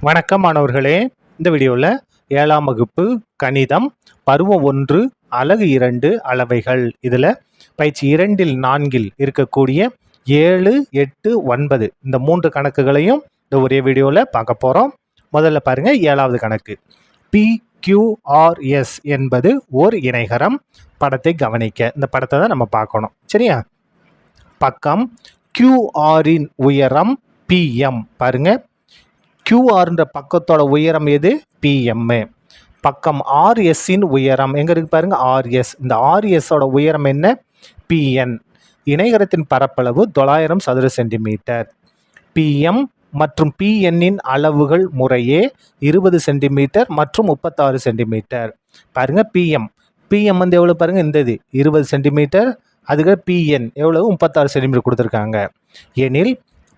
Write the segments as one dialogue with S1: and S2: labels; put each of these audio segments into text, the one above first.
S1: வணக்கம் மாணவர்களே. இந்த வீடியோவில் 7ஆம் வகுப்பு கணிதம் பருவம் 1 அலகு 2 அளவைகள் இதில் பயிற்சி 2இல் 4இல் இருக்கக்கூடிய 7, 8, 9 இந்த 3 கணக்குகளையும் இந்த ஒரே வீடியோவில் பார்க்க போகிறோம். முதல்ல பாருங்கள் 7வது கணக்கு. PQRS என்பது ஓர் இணைகரம். படத்தை கவனிக்க. இந்த படத்தை தான் நம்ம பார்க்கணும், சரியா? பக்கம் QRஇன் உயரம் PM. பாருங்க, QRன்ற பக்கத்தோட உயரம் எது? PM. பக்கம் RSஇன் உயரம் எங்க இருக்கு பாருங்க, RS. இந்த RSோட உயரம் என்ன? PN. இணைகரத்தின் பரப்பளவு 900 சதுர சென்டிமீட்டர். PM மற்றும் PNஇன் அளவுகள் முறையே 20 சென்டிமீட்டர் மற்றும் 36 சென்டிமீட்டர். பாருங்க, PM வந்து எவ்வளவு பாருங்க, இந்த இது 20 சென்டிமீட்டர். அதுக்கு PN எவ்வளவு? 36 சென்டிமீட்டர் கொடுத்துருக்காங்க. எனில்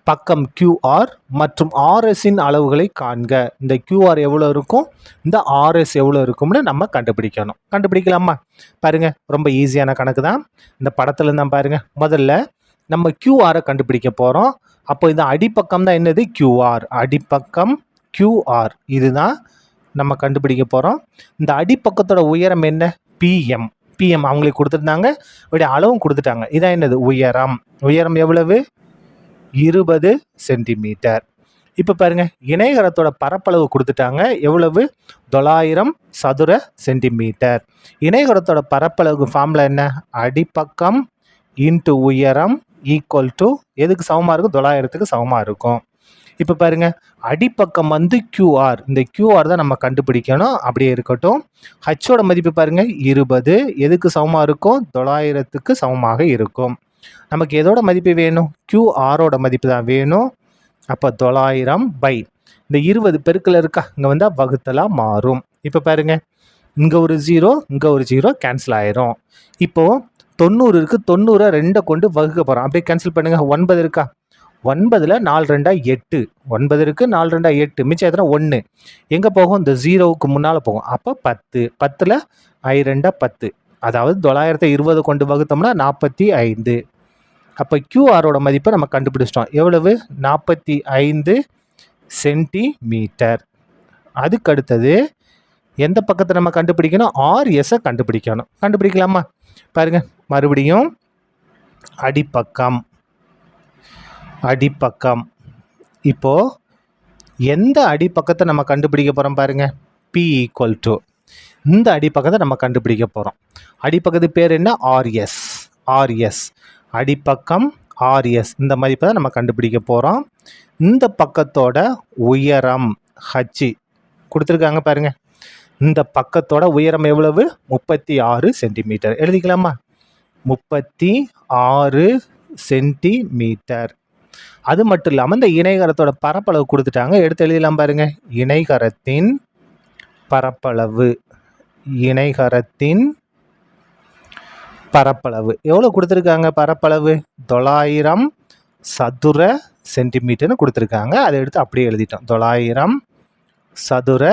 S1: பக்கம் QR மற்றும் RSஇன் அளவுகளை காண்க. இந்த QR எவ்வளோ இருக்கும், இந்த RS எவ்வளோ இருக்கும்னு நம்ம கண்டுபிடிக்கணும். கண்டுபிடிக்கலாமா? பாருங்க, ரொம்ப ஈஸியான கணக்கு தான். இந்த படத்தில் தான் பாருங்க. முதல்ல நம்ம QRஐ கண்டுபிடிக்க போகிறோம். அப்போ இந்த அடிப்பக்கம் தான் என்னது? QR. அடிப்பக்கம் QR இதுதான் நம்ம கண்டுபிடிக்க போகிறோம். இந்த அடிப்பக்கத்தோட உயரம் என்ன? PM அவங்களே கொடுத்துருந்தாங்க, இவருடைய அளவும் கொடுத்துட்டாங்க. இதான் என்னது? உயரம். உயரம் எவ்வளவு? 20 சென்டிமீட்டர். இப்போ பாருங்க, இணைகரத்தோட பரப்பளவு கொடுத்துட்டாங்க. எவ்வளவு? 900 சதுர சென்டிமீட்டர். இணைகரத்தோட பரப்பளவு ஃபார்முலா என்ன? அடிப்பக்கம் இன்ட்டு உயரம் ஈக்குவல் டு எதுக்கு சமமாக இருக்கும்? 900க்கு சமமாக இருக்கும். இப்போ பாருங்க, அடிப்பக்கம் வந்து QR. இந்த QR தான் நம்ம கண்டுபிடிக்கணும். அப்படியே இருக்கட்டும். ஹச்சோட மதிப்பு பாருங்க 20. எதுக்கு சமமாக இருக்கும்? 900க்கு சமமாக இருக்கும். நமக்கு எதோட மதிப்பு வேணும்? QRோட மதிப்பு தான் வேணும். அப்போ 900 பை இந்த 20 பெருக்கல் இருக்கா, இங்கே வந்தால் வகுத்தலாக மாறும். இப்போ பாருங்க, இங்கே ஒரு 0, இங்கே ஒரு 0 கேன்சல் ஆயிரும். இப்போது 90 இருக்குது, 90 2 கொண்டு வகுக்க போகிறோம். அப்படியே கேன்சல் பண்ணுங்க. 9 இருக்கா, 9ல் 4 2 8. 9 இருக்குது, 4 2 8. மிச்சம் எத்தனை? 1. எங்கே போகும்? இந்த 0வுக்கு முன்னால் போகும். அப்போ 10. 10ல் I 2 10. அதாவது 920 கொண்டு வகுத்தோம்னா 45. அப்போ QRோட மதிப்பை நம்ம கண்டுபிடிச்சிட்டோம். எவ்வளவு? 45 சென்டிமீட்டர். அதுக்கு அடுத்தது எந்த பக்கத்தை நம்ம கண்டுபிடிக்கணும்? RSஐ கண்டுபிடிக்கணும். கண்டுபிடிக்கலாமா? பாருங்க, மறுபடியும் அடிப்பக்கம். இப்போ எந்த அடிப்பக்கத்தை நம்ம கண்டுபிடிக்க போகிறோம் பாருங்க? P ஈக்குவல் டு இந்த அடிப்பக்கத்தை நம்ம கண்டுபிடிக்க போகிறோம். அடிப்பக்கத்து பேர் என்ன? RS. அடிப்பக்கம் RS. இந்த மதிப்பை தான் நம்ம கண்டுபிடிக்க போகிறோம். இந்த பக்கத்தோட உயரம் H கொடுத்துருக்காங்க பாருங்க. இந்த பக்கத்தோட உயரம் எவ்வளவு? 36 சென்டிமீட்டர். எழுதிக்கலாமா? 36 சென்டிமீட்டர். அது மட்டும் இல்லாமல் இந்த இணைகரத்தோட பரப்பளவு கொடுத்துட்டாங்க. எடுத்து எழுதிடலாம் பாருங்க. இணைகரத்தின் பரப்பளவு. எவ்வளோ கொடுத்துருக்காங்க? பரப்பளவு 900 சதுர சென்டிமீட்டர்னு கொடுத்துருக்காங்க. அதை எடுத்து அப்படியே எழுதிட்டோம். 900 சதுர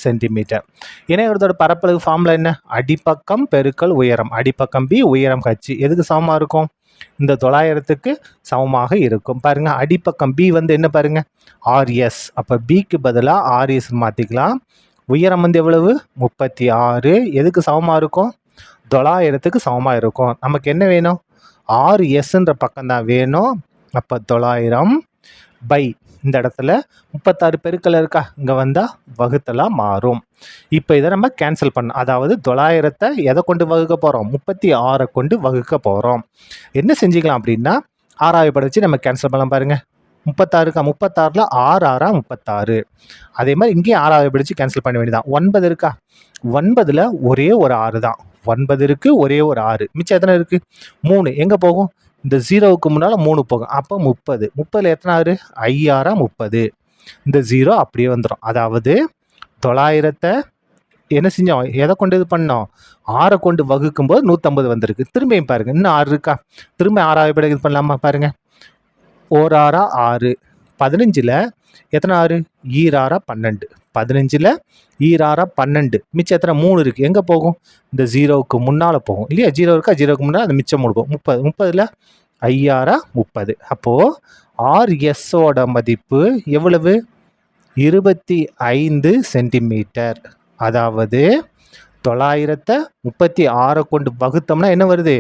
S1: சென்டிமீட்டர். இணைகரத்தோட பரப்பளவு ஃபார்முலா என்ன? அடிப்பக்கம் பெருக்கல் உயரம். அடிப்பக்கம் B, உயரம் H. எதுக்கு சமமாக இருக்கும்? இந்த 900க்கு சமமாக இருக்கும். பாருங்க, அடிப்பக்கம் B வந்து என்ன பாருங்க? RS. அப்போ Bக்கு பதிலாக RS மாற்றிக்கலாம். உயரம் வந்து எவ்வளவு? 36. எதுக்கு சமமாக இருக்கும்? 900க்கு சமமாக இருக்கும். நமக்கு என்ன வேணும்? RSன்ற பக்கம் தான் வேணும். அப்போ 900 பை இந்த இடத்துல 36 பெருக்கல் இருக்கா, இங்கே வந்தால் வகுத்தலாக மாறும். இப்போ இதை நம்ம கேன்சல் பண்ணோம். அதாவது 900த்தை எதை கொண்டு வகுக்க போகிறோம்? 36 கொண்டு வகுக்க போகிறோம். என்ன செஞ்சுக்கலாம் அப்படின்னா, 6ஆவது படைச்சு நம்ம கேன்சல் பண்ணலாம் பாருங்கள். 36 இருக்கா, 36ல் 6 6 36. அதே மாதிரி இங்கேயும் 6ஆவது படித்து கேன்சல் பண்ண வேண்டியதான். 9 இருக்கா, 9ல் ஒரே ஒரு 6 தான். 9 இருக்குது, ஒரே ஒரு 6. மிச்சம் எத்தனை இருக்குது? 3. எங்கே போகும்? இந்த 0வுக்கு முன்னால் 3 போகும். அப்போ 30. 30ல் எத்தனை 6? 5 30. இந்த 0 அப்படியே வந்துடும். அதாவது 900த்தை என்ன செஞ்சோம்? எதை கொண்டு இது பண்ணோம்? 6 கொண்டு வகுக்கும்போது 150 வந்திருக்கு. திரும்பியும் பாருங்கள், இன்னும் 6 இருக்கா, திரும்ப 6ஆவது படி இது பண்ணலாமா? பாருங்கள், 1 6 6. 15ல் எத்தனை 6? 2 12. 15ல் 2 12. மிச்சம் எத்தனை? 3 இருக்குது. எங்கே போகும்? இந்த 0வுக்கு முன்னால் போகும் இல்லையா? 0 இருக்கா, 0வுக்கு முன்னால் அந்த மிச்சம் முழுக்கும். 30. 30ல் 5 30. அப்போது RSோட மதிப்பு எவ்வளவு? 25 சென்டிமீட்டர். அதாவது 936 கொண்டு வகுத்தோம்னா என்ன வருது?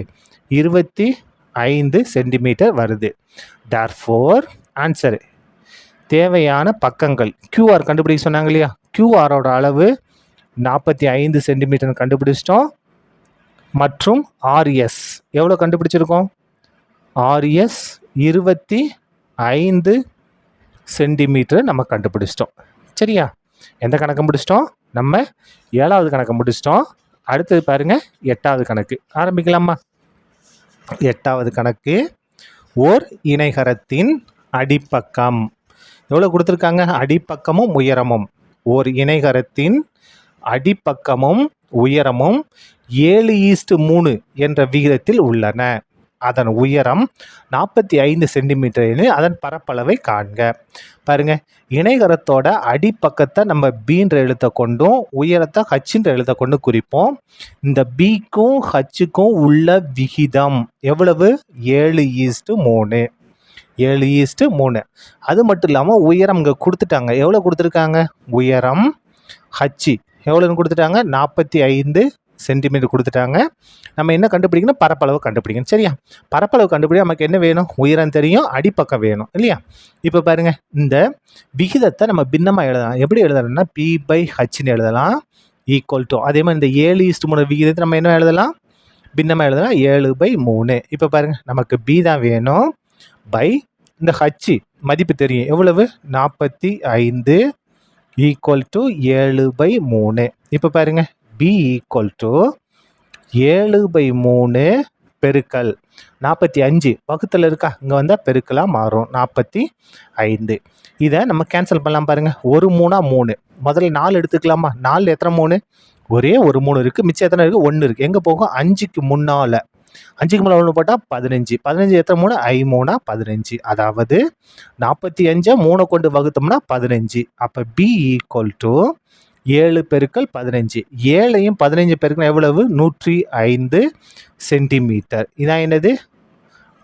S1: 25 சென்டிமீட்டர் வருது. therefore ஆன்சர் தேவையான பக்கங்கள் QR கண்டுபிடிக்க சொன்னாங்க இல்லையா? QRோட அளவு 45 சென்டிமீட்டர் கண்டுபிடிச்சிட்டோம். மற்றும் RS எவ்வளோ கண்டுபிடிச்சிருக்கோம்? RS 25 சென்டிமீட்டர் நம்ம கண்டுபிடிச்சிட்டோம். சரியா? எந்த கணக்கு முடிச்சிட்டோம்? நம்ம 7வது கணக்கு முடிச்சிட்டோம். அடுத்தது பாருங்க 8வது கணக்கு ஆரம்பிக்கலாமா? 8வது கணக்கு, ஓர் இணைகரத்தின் அடிப்பக்கம் எவ்வளோ கொடுத்துருக்காங்க? அடிப்பக்கமும் உயரமும். ஓர் இணைகரத்தின் அடிப்பக்கமும் உயரமும் 7:3 என்ற விகிதத்தில் உள்ளன. அதன் உயரம் 45 சென்டிமீட்டர் எனில் அதன் பரப்பளவை காண்க. பாருங்க, இணைகரத்தோட அடிப்பக்கத்தை நம்ம பீன்ற எழுத்தை கொண்டும் உயரத்தை ஹச்சுன்ற எழுத்தை கொண்டு குறிப்போம். இந்த பிக்கும் ஹச்சுக்கும் உள்ள விகிதம் எவ்வளவு? 7:3. 7:3. அது மட்டும் இல்லாமல் உயரம் இங்கே கொடுத்துட்டாங்க. எவ்வளோ கொடுத்துருக்காங்க? உயரம் ஹச்சு எவ்வளோன்னு கொடுத்துட்டாங்க? 45 சென்டிமீட்டர் கொடுத்துட்டாங்க. நம்ம என்ன கண்டுபிடிக்கணும்? பரப்பளவு கண்டுபிடிக்கணும். சரியா? பரப்பளவு கண்டுபிடிக்க நமக்கு என்ன வேணும்? உயரம் தெரியும், அடிப்பக்கம் வேணும் இல்லையா? இப்போ பாருங்க, இந்த விகிதத்தை நம்ம பின்னமாக எழுதலாம். எப்படி எழுதலாம்னா P/Hன்னு எழுதலாம். ஈக்குவல் டு அதே மாதிரி இந்த 7:3 விகிதத்தை நம்ம என்ன எழுதலாம்? பின்னமாக எழுதலாம் 7/3. இப்போ பாருங்க, நமக்கு B தான் வேணும். பை இந்த ஹச்சு மதிப்பு தெரியும் எவ்வளவு? 45 ஈக்குவல் டு 7/3. இப்போ பாருங்க, B ஈக்குவல் டு 7/3 பெருக்கல் 45 வகுத்தில் இருக்கா? இங்கே வந்தால் பெருக்கலாக மாறும் 45. இதை நம்ம கேன்சல் பண்ணலாம். பாருங்கள், 1 3 3. முதல்ல 4 எடுத்துக்கலாமா? 4 எத்தனை 3? ஒரே ஒரு 3 இருக்குது. மிச்சம் எத்தனை இருக்குது? 1 இருக்குது. எங்கே போகும்? 5க்கு முன்னால். 5க்கு முன்னால் 1 போட்டால் 15. 15 எத்தனை 3? 5 15. அதாவது 45 3 கொண்டு வகுத்தோம்னா 15. அப்போ B ஈக்குவல் டு 7 பெருக்கல் 15. 7ஐயும் 15 பெருக்கல் எவ்வளவு? 105 சென்டிமீட்டர். இதான் என்னது?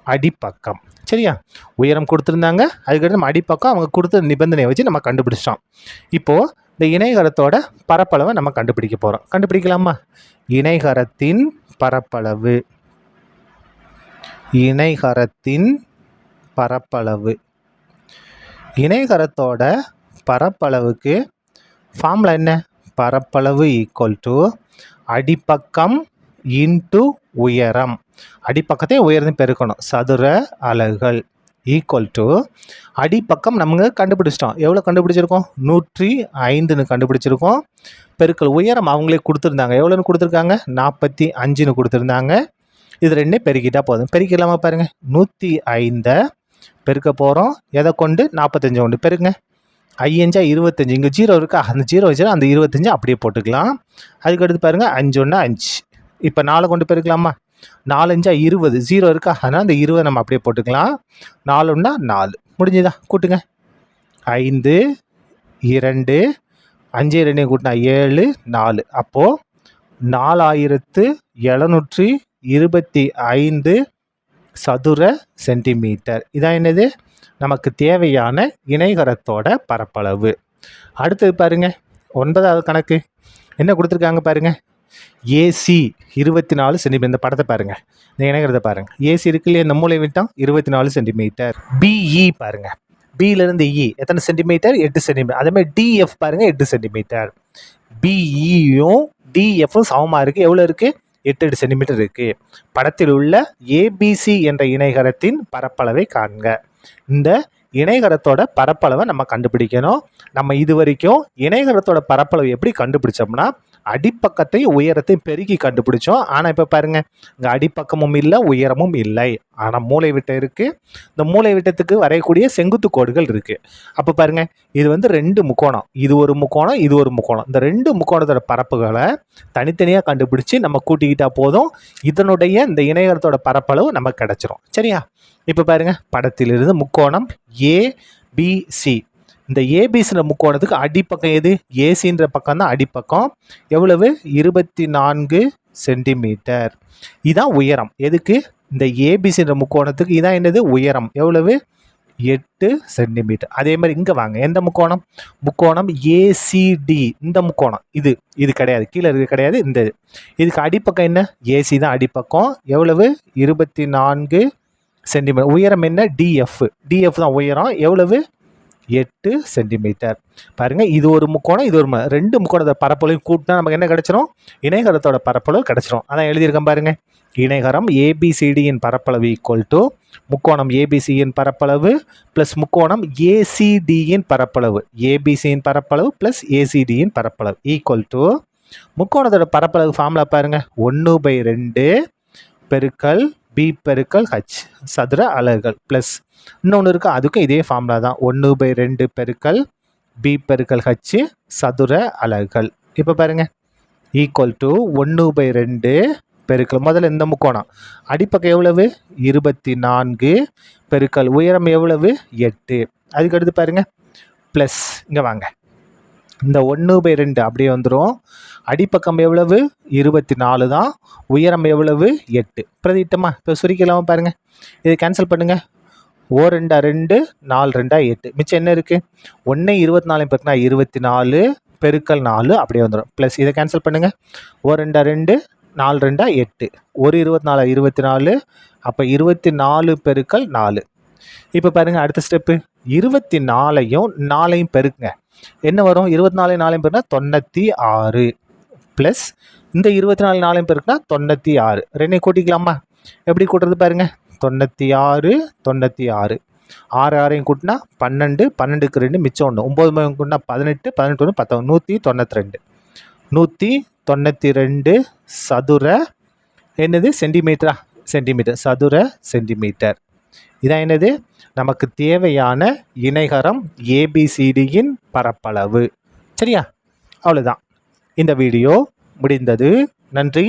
S1: அடிப்பக்கம். சரியா? உயரம் கொடுத்துருந்தாங்க, அதுக்கடுத்து நம்ம அடிப்பக்கம் அவங்க கொடுத்த நிபந்தனையை வச்சு நம்ம கண்டுபிடிச்சோம். இப்போது இந்த இணைகரத்தோட பரப்பளவை நம்ம கண்டுபிடிக்க போகிறோம். கண்டுபிடிக்கலாமா? இணைகரத்தின் பரப்பளவு. இணைகரத்தின் பரப்பளவு. இணைகரத்தோட பரப்பளவுக்கு ஃபார்முலா என்ன? பரப்பளவு ஈக்குவல் டு அடிப்பக்கம் இன்டு உயரம். அடிப்பக்கத்தை உயர்ந்து பெருக்கணும். சதுர அலகுகள் ஈக்குவல் டு அடிப்பக்கம் நம்ம கண்டுபிடிச்சிட்டோம். எவ்வளோ கண்டுபிடிச்சிருக்கோம்? 105ன்னு கண்டுபிடிச்சிருக்கோம். பெருக்கல் உயரம் அவங்களே கொடுத்துருந்தாங்க. எவ்வளோன்னு கொடுத்துருக்காங்க? 45ன்னு கொடுத்துருந்தாங்க. இது ரெண்டே பெருக்கிட்டா போதும். பெருக்கிடலாமா? பாருங்கள், 105 பெருக்க போகிறோம். எதை கொண்டு? 45 கொண்டு பெருங்க. 5 25. இங்கே 0 இருக்கா? அந்த 0 வச்சு அந்த 25 அப்படியே போட்டுக்கலாம். அதுக்கடுத்து பாருங்கள், 5 1 5. இப்போ 4 கொண்டு பெருக்கலாமா? 4 5 20. 0 இருக்கா? அதனால் அந்த 20 நம்ம அப்படியே போட்டுக்கலாம். 4 1 4. முடிஞ்சுதா? கூட்டுங்க. 5 2 5 2 கூட்டினா 7 4. அப்போது 4725 சதுர சென்டிமீட்டர். இதான் என்னது? நமக்கு தேவையான இணைகரத்தோட பரப்பளவு. அடுத்தது பாருங்க, 9வது கணக்கு என்ன கொடுத்துருக்காங்க பாருங்க. AC 24 centimetre. இந்த படத்தை பாருங்க, இந்த இணைகரத்தை பாருங்க. ஏசி இருக்கு இல்லையா? இந்த மூலை விட்டம் 24 சென்டிமீட்டர். பிஇ பாருங்க, பியிலிருந்து இ எத்தனை சென்டிமீட்டர்? 8 சென்டிமீட்டர். அதே மாதிரி டிஎஃப் பாருங்க, 8 சென்டிமீட்டர். பிஇயும் டிஎஃப்பும் சமமாக இருக்குது. எவ்வளோ இருக்குது? 8 சென்டிமீட்டர் இருக்குது. படத்தில் உள்ள ஏபிசி என்ற இணைகரத்தின் பரப்பளவை காண்க. இந்த இணைகரத்தோட பரப்பளவை நம்ம கண்டுபிடிக்கணும். நம்ம இது வரைக்கும் இணைகரத்தோட பரப்பளவு எப்படி கண்டுபிடிச்சோம்னா அடிப்பக்கத்தையும் உயரத்தையும் பெருக்கி கண்டுபிடிச்சோம். ஆனால் இப்போ பாருங்க, இங்கே அடிப்பக்கமும் இல்லை, உயரமும் இல்லை. ஆனால் மூலை விட்டம் இருக்குது. இந்த மூலை விட்டத்துக்கு வரையக்கூடிய செங்குத்து கோடுகள் இருக்குது. அப்போ பாருங்க, இது வந்து 2 முக்கோணம். இது ஒரு முக்கோணம், இது ஒரு முக்கோணம். இந்த 2 முக்கோணத்தோட பரப்புகளை தனித்தனியாக கண்டுபிடிச்சி நம்ம கூட்டிக்கிட்டா போதும். இதனுடைய இந்த இணைகரத்தோட பரப்பளவு நமக்கு கிடைச்சிரும். சரியா? இப்போ பாருங்க, படத்திலிருந்து முக்கோணம் ஏபிசி. இந்த ஏபிசின்ற முக்கோணத்துக்கு அடிப்பக்கம் எது? ஏசின்ற பக்கம் தான் அடிப்பக்கம். எவ்வளவு? 24 சென்டிமீட்டர். இதான் உயரம். எதுக்கு? இந்த ஏபிசின்ற முக்கோணத்துக்கு இதான் என்னது? உயரம். எவ்வளவு? 8 சென்டிமீட்டர். அதே மாதிரி இங்கே வாங்க, எந்த முக்கோணம்? முக்கோணம் ஏசிடி. இந்த முக்கோணம் இது கிடையாது, கீழே இது கிடையாது, இந்த இதுக்கு அடிப்பக்கம் என்ன? ஏசி தான் அடிப்பக்கம். எவ்வளவு? 24 சென்டிமீட்டர். உயரம் என்ன? டிஎஃப் தான் உயரம். எவ்வளவு? 8 சென்டிமீட்டர். பாருங்கள், இது ஒரு முக்கோணம், இது ஒரு ரெண்டு முக்கோணத்தோட பரப்பளவையும் கூட்டினா நமக்கு என்ன கிடைச்சிரும்? இணைகரத்தோட பரப்பளவு கிடைச்சிரும். அதான் எழுதியிருக்கேன் பாருங்கள். இணைகரம் ஏபிசிடியின் பரப்பளவு ஈக்குவல் டு முக்கோணம் ஏபிசியின் பரப்பளவு ப்ளஸ் முக்கோணம் ஏசிடியின் பரப்பளவு. ஏபிசியின் பரப்பளவு ப்ளஸ் ஏசிடியின் பரப்பளவு ஈக்குவல் டு முக்கோணத்தோட பரப்பளவு ஃபார்முலா பாருங்கள். 1/2 பெருக்கல் பி பெருக்கல் ஹச் சதுர அலகுகள் ப்ளஸ் இன்னொன்று இருக்குது, அதுக்கும் இதே ஃபார்முலா தான். 1/2 பெருக்கல் பி பெருக்கல் ஹச் சதுர அலகுகள். இப்போ பாருங்கள், ஈக்குவல் டு 1/2 பெருக்கல் முதல்ல இந்த முக்கோணம் அடிப்பக்கம் எவ்வளவு? 24 பெருக்கல் உயரம் எவ்வளவு? 8. அதுக்கடுத்து பாருங்கள் ப்ளஸ் இங்கே வாங்க, இந்த 1/2 அப்படியே வந்துடும். அடிப்பக்கம் எவ்வளவு? 24 தான். உயரம் எவ்வளவு? 8. பிரதிட்டமா? இப்போ சுருக்கலாமல் பாருங்கள், இதை கேன்சல் பண்ணுங்கள். 2 2 4 2 8. மிச்சம் என்ன இருக்குது? 1 24 பெருக்கினா 24 பெருக்கல் 4 அப்படியே வந்துடும். ப்ளஸ் இதை கேன்சல் பண்ணுங்கள். 2 2 4 2 8. 24 24. அப்போ 24 பெருக்கல் 4. இப்போ பாருங்கள் அடுத்த ஸ்டெப்பு. 24ஐயும் 4ஐயும் பெருக்குங்க. என்ன வரும்? 24 4ஐயும் பெருக்கினா 96 ப்ளஸ் இந்த 24 4ஐயும் பெருக்கினா 96. ரெண்டையும் கூட்டிக்கலாமா? எப்படி கூட்டுறது பாருங்கள். 96 96. 6 6ஐயும் கூட்டினா 12. 12க்கு 2 மிச்சம் 1. 9 கூட்டினா 18. 18 1 19. 192. 192 சதுர என்னது? சென்டிமீட்டரா? சென்டிமீட்டர். சதுர சென்டிமீட்டர். இதான் என்னது? நமக்கு தேவையான இணைகரம் ஏபிசிடியின் பரப்பளவு. சரியா? அவ்வளோதான். இந்த வீடியோ முடிந்தது. நன்றி.